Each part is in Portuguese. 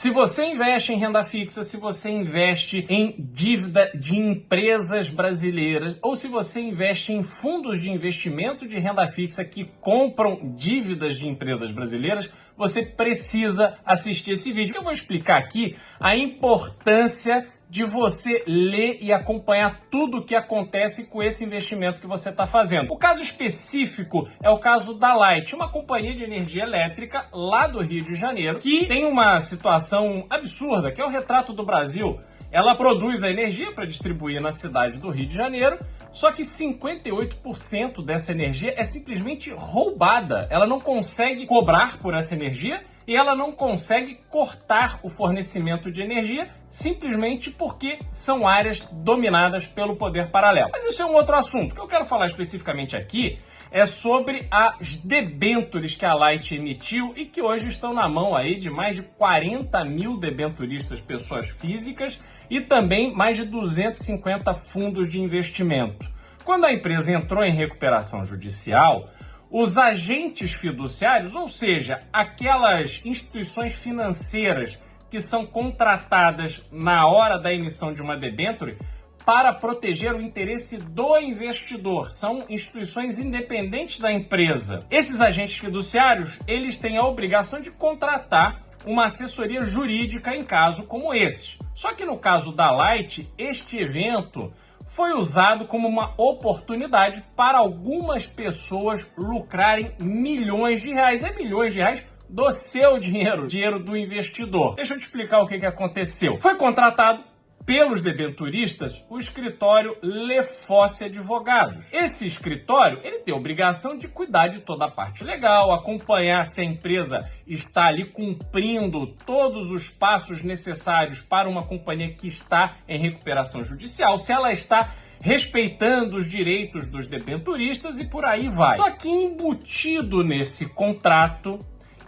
Se você investe em renda fixa, se você investe em dívida de empresas brasileiras ou se você investe em fundos de investimento de renda fixa que compram dívidas de empresas brasileiras, você precisa assistir esse vídeo. Eu vou explicar aqui a importância de você ler e acompanhar tudo o que acontece com esse investimento que você está fazendo. O caso específico é o caso da Light, uma companhia de energia elétrica lá do Rio de Janeiro, que tem uma situação absurda, que é o retrato do Brasil. Ela produz a energia para distribuir na cidade do Rio de Janeiro, só que 58% dessa energia é simplesmente roubada. Ela não consegue cobrar por essa energia e ela não consegue cortar o fornecimento de energia simplesmente porque são áreas dominadas pelo poder paralelo. Mas isso é um outro assunto. O que eu quero falar especificamente aqui é sobre as debêntures que a Light emitiu e que hoje estão na mão aí de mais de 40 mil debenturistas, pessoas físicas, e também mais de 250 fundos de investimento. Quando a empresa entrou em recuperação judicial, os agentes fiduciários, ou seja, aquelas instituições financeiras que são contratadas na hora da emissão de uma debênture para proteger o interesse do investidor, são instituições independentes da empresa. Esses agentes fiduciários, eles têm a obrigação de contratar uma assessoria jurídica em caso como esse. Só que no caso da Light, este evento foi usado como uma oportunidade para algumas pessoas lucrarem milhões de reais. É milhões de reais do seu dinheiro, dinheiro do investidor. Deixa eu te explicar o que aconteceu. Foi contratado pelos debenturistas o escritório Lefosse Advogados. Esse escritório, ele tem a obrigação de cuidar de toda a parte legal, acompanhar se a empresa está ali cumprindo todos os passos necessários para uma companhia que está em recuperação judicial, se ela está respeitando os direitos dos debenturistas e por aí vai. Só que embutido nesse contrato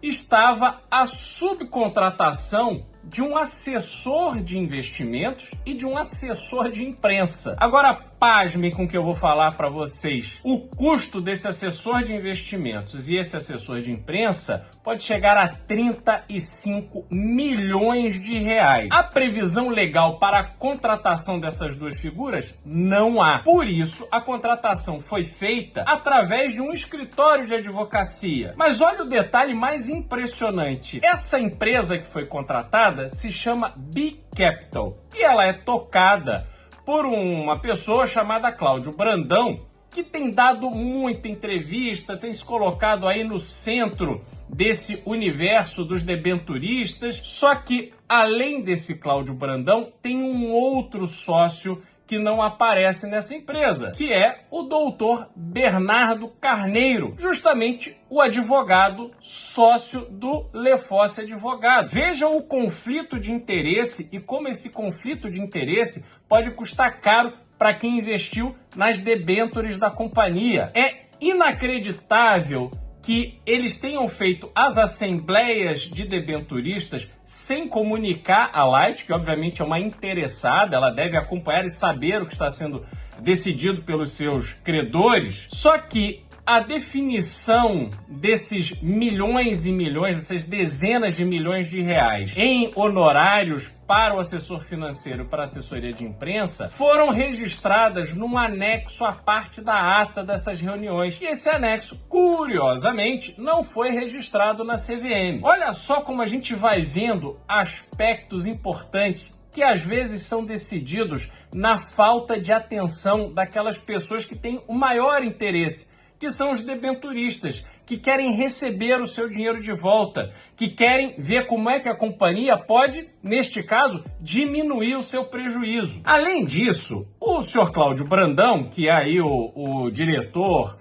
estava a subcontratação de um assessor de investimentos e de um assessor de imprensa. Agora, pasmem com o que eu vou falar para vocês. O custo desse assessor de investimentos e esse assessor de imprensa pode chegar a 35 milhões de reais. A previsão legal para a contratação dessas duas figuras não há. Por isso, a contratação foi feita através de um escritório de advocacia. Mas olha o detalhe mais impressionante. Essa empresa que foi contratada se chama B Capital e ela é tocada por uma pessoa chamada Cláudio Brandão, que tem dado muita entrevista, tem se colocado aí no centro desse universo dos debenturistas. Só que, além desse Cláudio Brandão, tem um outro sócio que não aparece nessa empresa, que é o doutor Bernardo Carneiro, justamente o advogado sócio do Lefosse Advogados. Vejam o conflito de interesse e como esse conflito de interesse pode custar caro para quem investiu nas debêntures da companhia. É inacreditável que eles tenham feito as assembleias de debenturistas sem comunicar a Light, que obviamente é uma interessada, ela deve acompanhar e saber o que está sendo decidido pelos seus credores. Só que a definição desses milhões e milhões, dessas dezenas de milhões de reais em honorários para o assessor financeiro e para a assessoria de imprensa foram registradas num anexo à parte da ata dessas reuniões. E esse anexo, curiosamente, não foi registrado na CVM. Olha só como a gente vai vendo aspectos importantes que às vezes são decididos na falta de atenção daquelas pessoas que têm o maior interesse, que são os debenturistas, que querem receber o seu dinheiro de volta, que querem ver como é que a companhia pode, neste caso, diminuir o seu prejuízo. Além disso, o senhor Cláudio Brandão, que é aí o diretor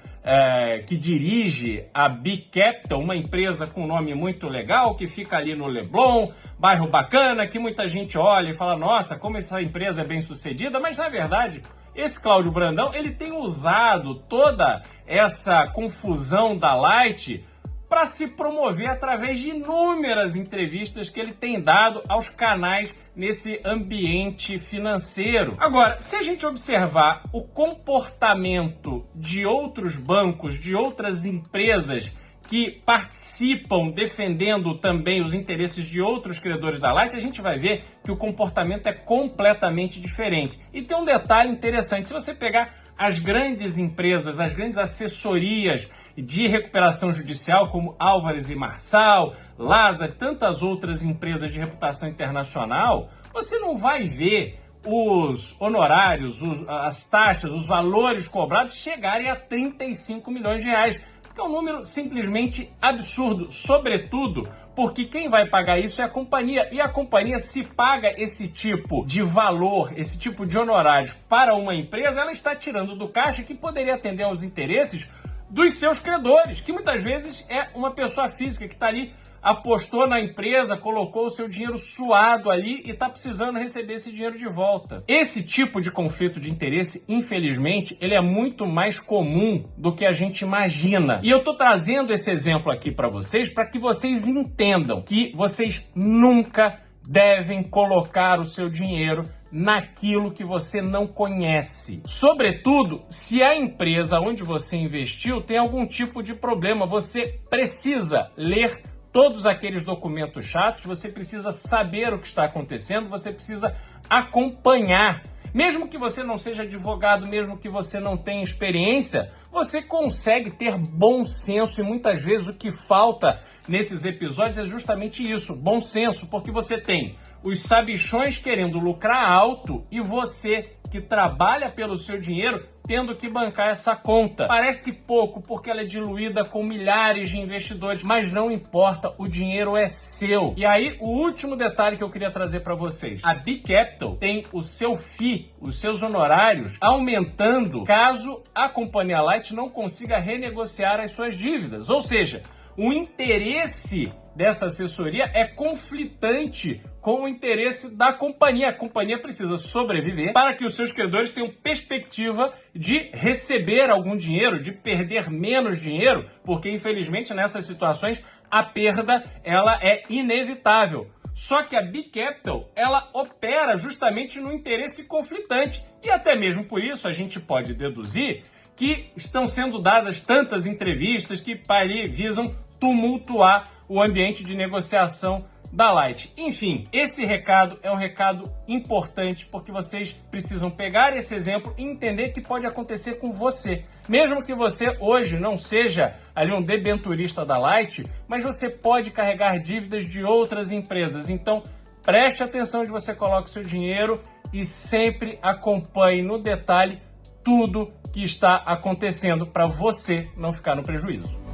que dirige a B Capital, uma empresa com nome muito legal, que fica ali no Leblon, bairro bacana, que muita gente olha e fala, nossa, como essa empresa é bem sucedida, mas na verdade esse Cláudio Brandão, ele tem usado toda essa confusão da Light para se promover através de inúmeras entrevistas que ele tem dado aos canais nesse ambiente financeiro. Agora, se a gente observar o comportamento de outros bancos, de outras empresas que participam defendendo também os interesses de outros credores da Light, a gente vai ver que o comportamento é completamente diferente. E tem um detalhe interessante: se você pegar as grandes empresas, as grandes assessorias de recuperação judicial, como Álvares e Marçal, Lazard, tantas outras empresas de reputação internacional, você não vai ver os honorários, as taxas, os valores cobrados chegarem a 35 milhões de reais. Que é um número simplesmente absurdo, sobretudo porque quem vai pagar isso é a companhia. E a companhia, se paga esse tipo de valor, esse tipo de honorários para uma empresa, ela está tirando do caixa que poderia atender aos interesses dos seus credores, que muitas vezes é uma pessoa física que está ali, apostou na empresa, colocou o seu dinheiro suado ali e está precisando receber esse dinheiro de volta. Esse tipo de conflito de interesse, infelizmente, ele é muito mais comum do que a gente imagina. E eu estou trazendo esse exemplo aqui para vocês para que vocês entendam que vocês nunca devem colocar o seu dinheiro naquilo que você não conhece. Sobretudo, se a empresa onde você investiu tem algum tipo de problema, você precisa ler todos aqueles documentos chatos, você precisa saber o que está acontecendo, você precisa acompanhar. Mesmo que você não seja advogado, mesmo que você não tenha experiência, você consegue ter bom senso, e muitas vezes o que falta nesses episódios é justamente isso, bom senso, porque você tem os sabichões querendo lucrar alto e você que trabalha pelo seu dinheiro tendo que bancar essa conta. Parece pouco porque ela é diluída com milhares de investidores, mas não importa, o dinheiro é seu. E aí, o último detalhe que eu queria trazer para vocês. A Big Capital tem o seu FII, os seus honorários, aumentando caso a companhia Light não consiga renegociar as suas dívidas. Ou seja, o interesse dessa assessoria é conflitante com o interesse da companhia. A companhia precisa sobreviver para que os seus credores tenham perspectiva de receber algum dinheiro, de perder menos dinheiro, porque infelizmente nessas situações a perda ela é inevitável. Só que a Big Capital, ela opera justamente no interesse conflitante. E até mesmo por isso a gente pode deduzir que estão sendo dadas tantas entrevistas que ali visam tumultuar o ambiente de negociação da Light. Enfim, esse recado é um recado importante porque vocês precisam pegar esse exemplo e entender que pode acontecer com você. Mesmo que você hoje não seja ali um debenturista da Light, mas você pode carregar dívidas de outras empresas. Então, preste atenção onde você coloca o seu dinheiro e sempre acompanhe no detalhe tudo que está acontecendo para você não ficar no prejuízo.